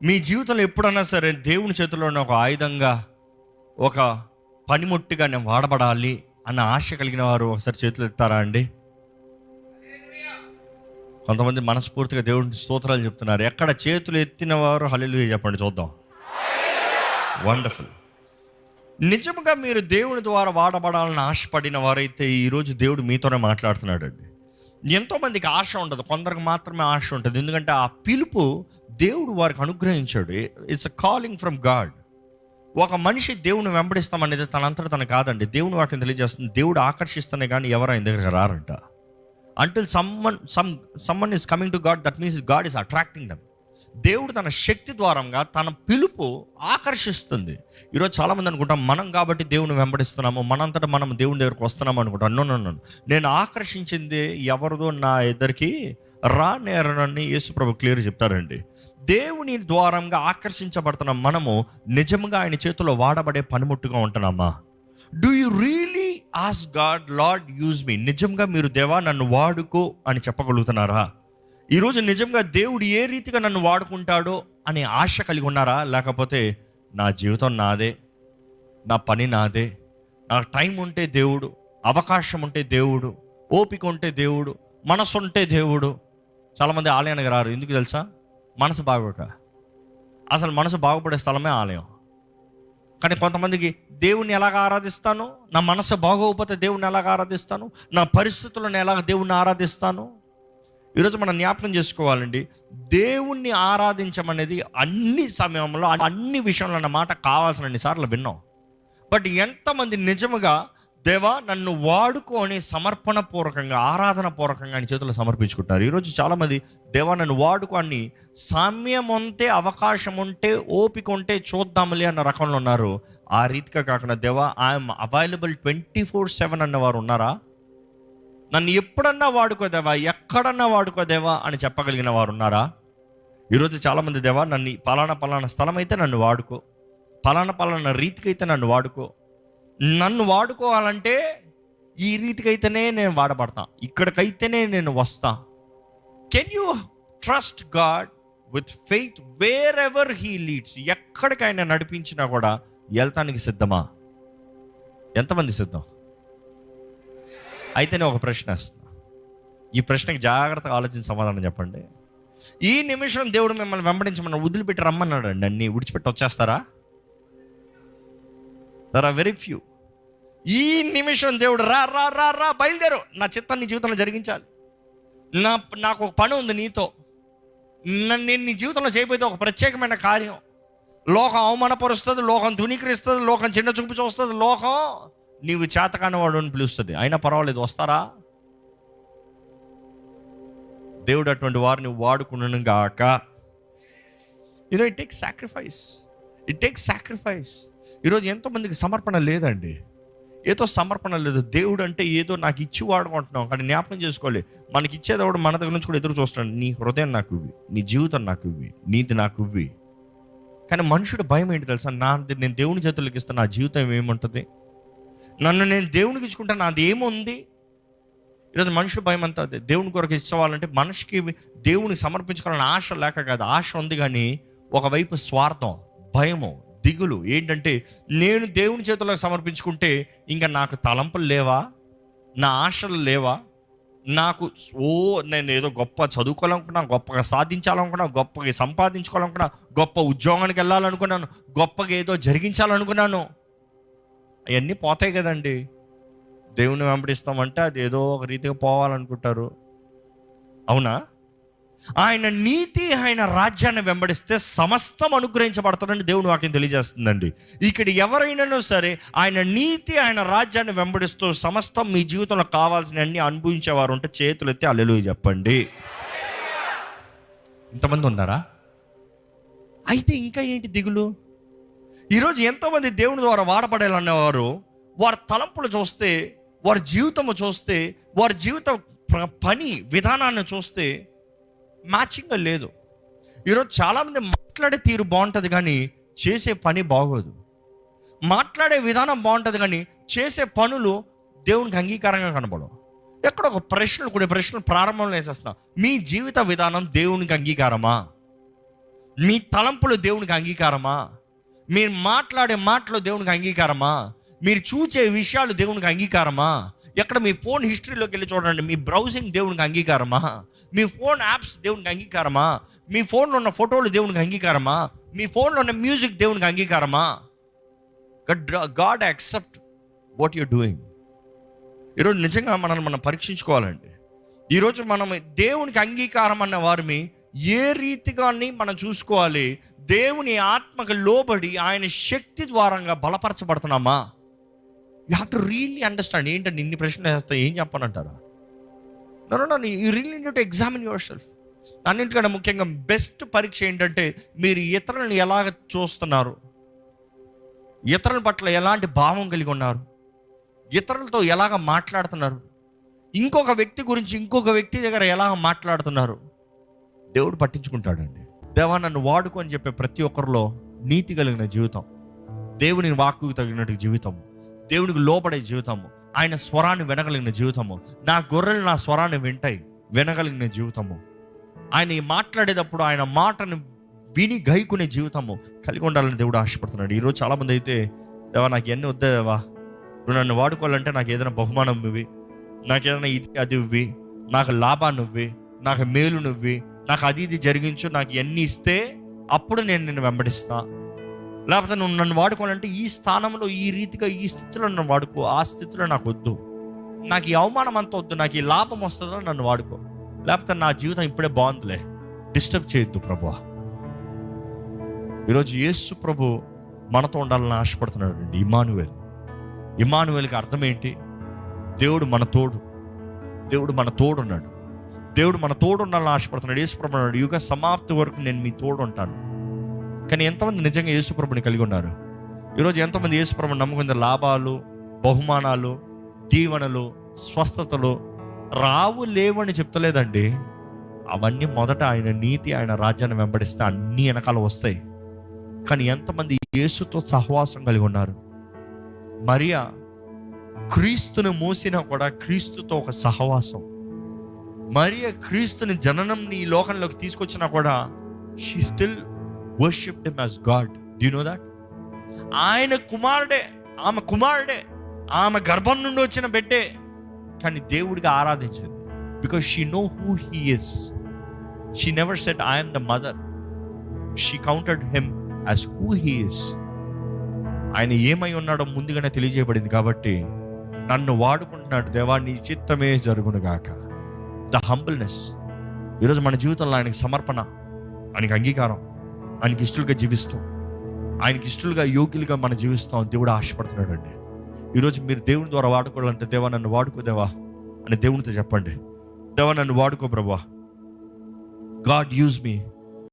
మీ జీవితంలో ఎప్పుడన్నా సరే దేవుని చేతిలో ఉన్న ఒక ఆయుధంగా, ఒక పనిముట్టుగా నేను వాడబడాలి అన్న ఆశ కలిగిన వారు ఒకసారి చేతులు ఎత్తారా అండి? కొంతమంది మనస్ఫూర్తిగా దేవుడికి స్తోత్రాలు చెప్తున్నారు. ఎక్కడ చేతులు ఎత్తిన వారు హల్లెలూయా చెప్పండి చూద్దాం. వండర్ఫుల్. నిజంగా మీరు దేవుని ద్వారా వాడబడాలని ఆశపడిన వారైతే ఈరోజు దేవుడు మీతోనే మాట్లాడుతున్నాడు అండి. ఎంతోమందికి ఆశ ఉండదు, కొందరికి మాత్రమే ఆశ ఉంటుంది. ఎందుకంటే ఆ పిలుపు దేవుడు వారికి అనుగ్రహించాడు. It's a calling from God. ఒక మనిషి దేవుని వెంబడిస్తామనేది తనంతట తను కాదండి. దేవుని వాక్యం తెలియజేస్తుంది, దేవుడు ఆకర్షిస్తేనే కానీ ఎవరు ఆయన దగ్గరికి రారంట. Until someone is coming to God, that means God is attracting them. దేవుడు తన శక్తి ద్వారంగా తన పిలుపు ఆకర్షిస్తుంది. ఈరోజు చాలామంది అనుకుంటాం మనం కాబట్టి దేవుని వెంబడిస్తున్నాము, మనంతటా మనం దేవుని దగ్గరకు వస్తున్నాము అనుకుంటాం. నన్ను నేను ఆకర్షించింది ఎవరిదో నా ఎద్దరికి రానేరనని యేసుప్రభు క్లియర్ చెప్తారండి. దేవుని ద్వారంగా ఆకర్షించబడుతున్న మనము నిజంగా ఆయన చేతిలో వాడబడే పనిముట్టుగా ఉంటున్నామా? Do you really ask God, Lord use me? నిజంగా మీరు దేవా నన్ను వాడుకో అని చెప్పగలుగుతున్నారా? ఈరోజు నిజంగా దేవుడు ఏ రీతిగా నన్ను వాడుకుంటాడో అనే ఆశ కలిగి ఉన్నారా? లేకపోతే నా జీవితం నాదే, నా పని నాదే, నాకు టైం ఉంటే దేవుడు, అవకాశం ఉంటే దేవుడు, ఓపిక ఉంటే దేవుడు, మనసు ఉంటే దేవుడు. చాలామంది ఆలయానికి రారు, ఎందుకు తెలుసా? మనసు బాగోక. అసలు మనసు బాగుపడే స్థలమే ఆలయం. కానీ కొంతమందికి దేవుణ్ణి ఎలాగ ఆరాధిస్తాను, నా మనసు బాగోకపోతే దేవుణ్ణి ఎలాగ ఆరాధిస్తాను, నా పరిస్థితులను ఎలాగ దేవుణ్ణి ఆరాధిస్తాను. ఈరోజు మనం జ్ఞాపకం చేసుకోవాలండి, దేవుణ్ణి ఆరాధించమనేది అన్ని సమయంలో అన్ని విషయంలో అన్న మాట కావాల్సినన్ని సార్లు విన్నాం. బట్ ఎంతమంది నిజముగా దేవా నన్ను వాడుకొని సమర్పణ పూర్వకంగా, ఆరాధన పూర్వకంగా ఆయన చేతుల్లో సమర్పించుకుంటారు? ఈరోజు చాలామంది దేవా నన్ను వాడుకొని సమయం ఉంటే, అవకాశం ఉంటే, ఓపిక ఉంటే చూద్దాంలే అన్న రకంలో ఉన్నారు. ఆ రీతిగా కాకుండా దేవా ఐఎమ్ అవైలబుల్ 24/7 అన్నవారు ఉన్నారా? నన్ను ఎప్పుడన్నా వాడుకోదేవా, ఎక్కడన్నా వాడుకోదేవా అని చెప్పగలిగిన వారు ఉన్నారా? ఈరోజు చాలామంది దేవా నన్ను పలానా స్థలం అయితే నన్ను వాడుకో, పలానా రీతికి అయితే నన్ను వాడుకో. నన్ను వాడుకోవాలంటే ఈ రీతికైతేనే నేను వాడబడతా, ఇక్కడికైతేనే నేను వస్తా. Can you trust God with faith wear ever he leads? ఎక్కడికైనా నడిపించినా కూడా వెళ్తానికి సిద్ధమా? ఎంతమంది సిద్ధం? అయితే నేను ఒక ప్రశ్న వేస్తున్నా, ఈ ప్రశ్నకి జాగ్రత్తగా ఆలోచించి సమాధానం చెప్పండి. ఈ నిమిషం దేవుడు మిమ్మల్ని వెంబడించమన్నా, వదిలిపెట్టి రమ్మన్నాడు అండి, అన్ని విడిచిపెట్టి వచ్చేస్తారా? There are very few. ఈ నిమిషం దేవుడు రా రా రా రా బయలుదేరు, నా చిత్తాన్ని నీ జీవితంలో జరిగించాలి, నాకు ఒక పని ఉంది నీతో, నేను నీ జీవితంలో చేయబోతే ఒక ప్రత్యేకమైన కార్యం. లోకం అవమానపరుస్తుంది, లోకం తునీకరిస్తుంది, లోకం చిన్న చూపు చూస్తుంది, లోకం నీవు చేతకాని వాడు అని పిలుస్తుంది. అయినా పర్వాలేదు, వస్తారా? దేవుడు అటువంటి వారిని వాడుకున్నాను గాక. It takes sacrifice. ఈరోజు ఎంతోమందికి సమర్పణ లేదండి, ఏదో సమర్పణ లేదు. దేవుడు అంటే ఏదో నాకు ఇచ్చి వాడుకుంటున్నాం, కానీ జ్ఞాపకం చేసుకోవాలి, మనకి ఇచ్చేదేవాడు మన దగ్గర నుంచి కూడా ఎదురు చూస్తున్నాడు. నీ హృదయం నాకు ఇవ్వి, నీ జీవితం నాకు ఇవ్వి, నీది నాకు ఇవ్వి. కానీ మనుషుడు భయం ఏంటి తెలుసా? నేను దేవుని చేతులకి ఇస్తాను, నా జీవితం ఏముంటుంది? నన్ను నేను దేవునికి ఇచ్చుకుంటా, నాది ఏముంది? ఈరోజు మనుషుడు భయం అంతా అదే. దేవుని కొరకు ఇచ్చేవాళ్ళంటే మనిషికి దేవునికి సమర్పించుకోవాలని ఆశ లేక కాదు, ఆశ ఉంది కానీ ఒకవైపు స్వార్థం, భయము, దిగులు. ఏంటంటే నేను దేవుని చేతులకు సమర్పించుకుంటే ఇంకా నాకు తలంపులు లేవా, నా ఆశలు లేవా, నాకు నేను ఏదో గొప్ప చదువుకోవాలనుకున్నా, గొప్పగా సాధించాలనుకున్నా, గొప్పగా సంపాదించుకోవాలనుకున్నా, గొప్ప ఉద్యోగానికి వెళ్ళాలనుకున్నాను, గొప్పగా ఏదో జరిగించాలనుకున్నాను, అవన్నీ పోతాయి కదండి. దేవుని వెంబడిస్తామంటే అది ఏదో ఒక రీతిగా పోవాలనుకుంటారు, అవునా? ఆయన నీతి, ఆయన రాజ్యాన్ని వెంబడిస్తే సమస్తం అనుగ్రహించబడతాడని దేవుని వాక్యం తెలియజేస్తుందండి. ఇక్కడ ఎవరైనానో సరే ఆయన నీతి, ఆయన రాజ్యాన్ని వెంబడిస్తూ సమస్తం మీ జీవితంలో కావాల్సిన అన్ని అనుభవించేవారు ఉంటే చేతులు ఎత్తి హల్లెలూయా చెప్పండి. ఇంతమంది ఉన్నారా? అయితే ఇంకా ఏంటి దిగులు? ఈరోజు ఎంతోమంది దేవుని ద్వారా వాడబడాలనేవారు వారి తలంపులు చూస్తే, వారి జీవితము చూస్తే, వారి జీవిత పని విధానాన్ని చూస్తే మ్యాచింగ్గా లేదు. ఈరోజు చాలామంది మాట్లాడే తీరు బాగుంటుంది కానీ చేసే పని బాగోదు, మాట్లాడే విధానం బాగుంటుంది కానీ చేసే పనులు దేవునికి అంగీకారంగా కనబడవు. ఎక్కడ ఒక కొన్ని ప్రశ్నలు ప్రారంభంలో వేసేస్తున్నా, మీ జీవిత విధానం దేవునికి అంగీకారమా? మీ తలంపులు దేవునికి అంగీకారమా? మీరు మాట్లాడే మాటలు దేవునికి అంగీకారమా? మీరు చూసే విషయాలు దేవునికి అంగీకారమా? ఎక్కడ మీ ఫోన్ హిస్టరీలోకి వెళ్ళి చూడండి, మీ బ్రౌజింగ్ దేవునికి అంగీకారమా? మీ ఫోన్ యాప్స్ దేవునికి అంగీకారమా? మీ ఫోన్లో ఉన్న ఫోటోలు దేవునికి అంగీకారమా? మీ ఫోన్లో ఉన్న మ్యూజిక్ దేవునికి అంగీకారమా? God accept what you're doing. ఈరోజు నిజంగా మనల్ని మనం పరీక్షించుకోవాలండి. ఈరోజు మనం దేవునికి అంగీకారం అన్న వారిని ఏ రీతిగాని మనం చూసుకోవాలి. దేవుని ఆత్మకు లోబడి ఆయన శక్తి ద్వారంగా బలపరచబడుతున్నామా? You have to really understand. ఏంటంటే ఇన్ని ప్రశ్నలు వేస్తే ఏం చెప్పనంటారా? No, you really need to examine yourself. అన్నింటికన్నా ముఖ్యంగా బెస్ట్ పరీక్ష ఏంటంటే మీరు ఇతరులను ఎలాగ చూస్తున్నారు, ఇతరుల పట్ల ఎలాంటి భావం కలిగి ఉన్నారు, ఇతరులతో ఎలాగ మాట్లాడుతున్నారు, ఇంకొక వ్యక్తి గురించి ఇంకొక వ్యక్తి దగ్గర ఎలాగ మాట్లాడుతున్నారు. దేవుడు పట్టించుకుంటాడండి. దేవా నన్ను వాడుకో అని చెప్పే ప్రతి ఒక్కరిలో నీతి కలిగిన జీవితం, దేవుని వాక్కుకు తగినట్టు జీవితం, దేవునికి లోపడే జీవితము, ఆయన స్వరాన్ని వినగలిగిన జీవితము, నా గొర్రెలు నా స్వరాన్ని వినగలిగిన జీవితము, ఆయన మాట్లాడేటప్పుడు ఆయన మాటను విని గైకునే జీవితము కలిగి ఉండాలని దేవుడు ఆశపడుతున్నాడు. ఈరోజు చాలామంది అయితే దేవా నాకు ఎన్ని వద్దా దేవా, నువ్వు నన్ను వాడుకోవాలంటే నాకు ఏదైనా బహుమానం ఇవ్వి, నాకు ఏదైనా ఇది అది ఇవ్వి, నాకు లాభాన్ని ఇవ్వి, నాకు మేలు నువ్వి, నాకు అది ఇది జరిగించు, నాకు ఎన్ని ఇస్తే అప్పుడు నేను నిన్ను వెంబడిస్తా. లేకపోతే నువ్వు నన్ను వాడుకోవాలంటే ఈ స్థానంలో ఈ రీతిగా ఈ స్థితిలో నన్ను వాడుకో, ఆ స్థితిలో నాకు వద్దు, నాకు ఈ అవమానం అంత వద్దు, నాకు ఈ లాభం వస్తుందో నన్ను వాడుకో, లేకపోతే నా జీవితం ఇప్పుడే బాగుందిలే, డిస్టర్బ్ చేయొద్దు ప్రభువా. ఈరోజు యేసు ప్రభు మనతో ఉండాలని ఆశపడుతున్నాడు అండి. ఇమ్మానువేల్కి అర్థం ఏంటి? దేవుడు మన తోడు, దేవుడు మన తోడు ఉన్నాడు, దేవుడు మన తోడు ఉండాలని ఆశపడుతున్నాడు. యేసు ప్రభు అన్నాడు, యుగ సమాప్తి వరకు నేను మీ తోడు ఉంటాను. కానీ ఎంతమంది నిజంగా యేసు ప్రభుని కలిగి ఉన్నారు? ఈరోజు ఎంతమంది యేసు ప్రభుని నమ్ముకున్న లాభాలు, బహుమానాలు, దీవెనలు, స్వస్థతలు రావు లేవని చెప్తలేదండి. అవన్నీ మొదట ఆయన నీతి, ఆయన రాజ్యాన్ని వెంబడిస్తే అన్ని వెనకాల వస్తాయి. కానీ ఎంతమంది యేసుతో సహవాసం కలిగి ఉన్నారు? మరియా క్రీస్తుని మోసినా కూడా క్రీస్తుతో ఒక సహవాసం. మరియా క్రీస్తుని జననంని ఈ లోకంలోకి తీసుకొచ్చినా కూడా she still worshipped him as God. Do you know that? ఆయన కుమారుడే, ఆమె గర్భం నుండి వచ్చిన బిడ్డే, కానీ దేవుడిగా ఆరాధించింది. Because she know who he is. She never said I am the mother. She counted him as who he is. ఆయన ఏమై ఉన్నాడో ముందుగానే తెలియజేయబడింది. కాబట్టి నన్ను వాడుకుంటున్నాడు దేవా, నీ చిత్తమే జరుగును గాక. The humbleness. ఈరోజు మన జీవితంలో ఆయనకి సమర్పణ, ఆయనకి అంగీకారం, ఆయనకి ఇష్టలుగా జీవిస్తాం, ఆయనకి ఇష్టలుగా యోగ్యులుగా మనం జీవిస్తాం. దేవుడు ఆశపడుతున్నాడు అండి. ఈరోజు మీరు దేవుని ద్వారా వాడుకోవాలంటే దేవా నన్ను వాడుకో దేవా అని దేవునితో చెప్పండి. దేవా నన్ను వాడుకో ప్రభువా, గాడ్ యూజ్ మీ.